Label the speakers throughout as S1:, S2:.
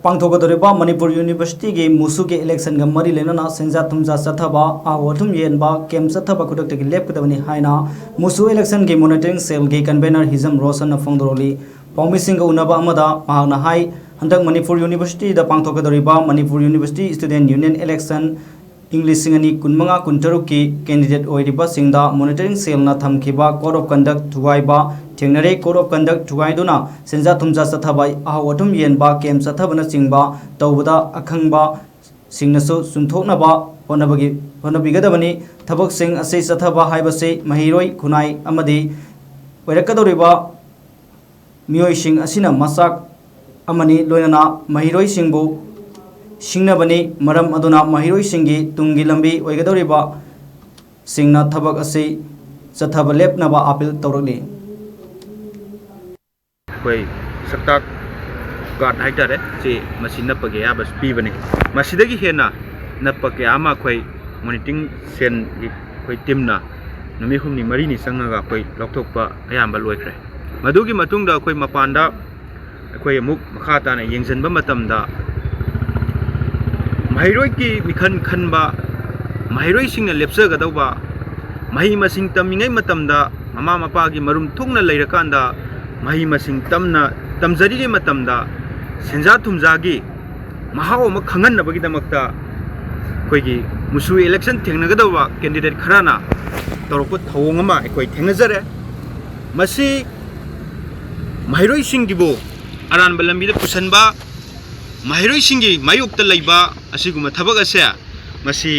S1: पांथोगदोरिबा Manipur university के मुसु के election ग मरी लेना सेंजा थुमजा चथबा आहोथुम येनबा केम चथबा खुदक तक लेपकदबनी हाइना मुसु इलेक्शन के मॉनिटरिंग सेल के कन्वेनर हिजम रोशन फोंदरोली पौमिसिंग उनबा अमदा मागना हाई हंदक मणिपुर यूनिवर्सिटी द पांथोगदोरिबा Manipur university student union election इंग्लिश सिंगनी कुनमंगा कुंतरुक की कैंडिडेट ओइरिबा सिंगदा मॉनिटरिंग सेल ना थमखिबा कोड ऑफ कंडक्ट थुगाइबा थेंगनरे कोड ऑफ कंडक्ट थुगाइदुना सेंजा थुमजा चथबा आहोथुम येनबा केम चथबना चिंगबा तौबदा अखंगबा सिंगनसु सुंथोकनबा होनबिगदबनी थबक सिंग असे चथबा हाइबसे महिरोय खुनाई अमदी ओइरकदोरिबा मियोय सिंग असिना मसाक अमनी लोयना महिरोय सिंगबु सिंगनबनी मरम अदुना महिरोय सिंगी तुंगी लंबी ओइगदोरिबा सिंगना थबक असे चथब लेपनबा अपील तौरली
S2: कोई सक्ता कार्ड हाइटारे से मसी नपगे याबस पीबने मसीदगी हेना नपके आमा कोई मॉनिटरिंग सेन कोई टीमना नुमी हुमनी मरीनी संगगा कोई लौथोकपा अयाम्बा लोइख्रे मदुगी मतुंगदा कोई मपानदा कोई मुक मखाताना येंजनबा मतमदा महिरोय की मिखन खनबा महिरोय सिंगना लेपसगदौबा मही मसिंग तमिङै मतमदा ममा मपागी मरुम थुंगना लैरकांदा मही मसिंग तमना तमजरीगे मतमदा सेंजा थुमजागी महाव म खंगनबगीदमक्ता कोइगी मुसु इलेक्शन थेंगनगदौबा कैंडिडेट खराना तौरप थौंग अमा अखोय थेंगनजरे मसी महिरोय सिंगिबो अरानबा लंबीदा पुसनबा महिरोय सिंगी मायुक्ता लैबा असिगुमा थबक असे मसी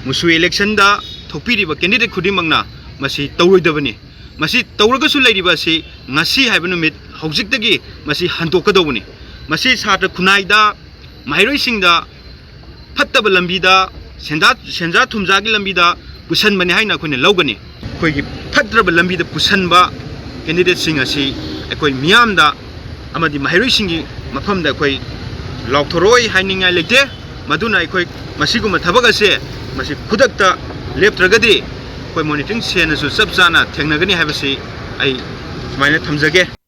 S2: मुसु इलेक्शन दा थोपिरिबा कैंडिडेट खुदिमंगना मसी तौरोइदबनी मसी तौरगसु लैरिबा सि ngasi हाइबा नुमित हौजिकदगी मसी हंतोकदौबनी मसी सात्र खुनाइदा महिरोय सिंगदा फत्तब लंबीदा सेंजा थुमजागी लंबीदा पुसनबनी हाइना अखोयने लौगनी अखोयगी फत्तरब लंबीदा पुसनबा कैंडिडेट सिंग असी अखोय मियामदा अमदी महिरोय सिंगी मफमदा अखोय लाउथरोय हाइनिंगाय लेते मदुना अखोय मसीगुमा थबक असे मसी खुदकता लेपत्रगदी कोई मॉनिटरिंग सेनसु सब जाना थेंगनगनी हाइबसी आई सुमाइना थमजगे।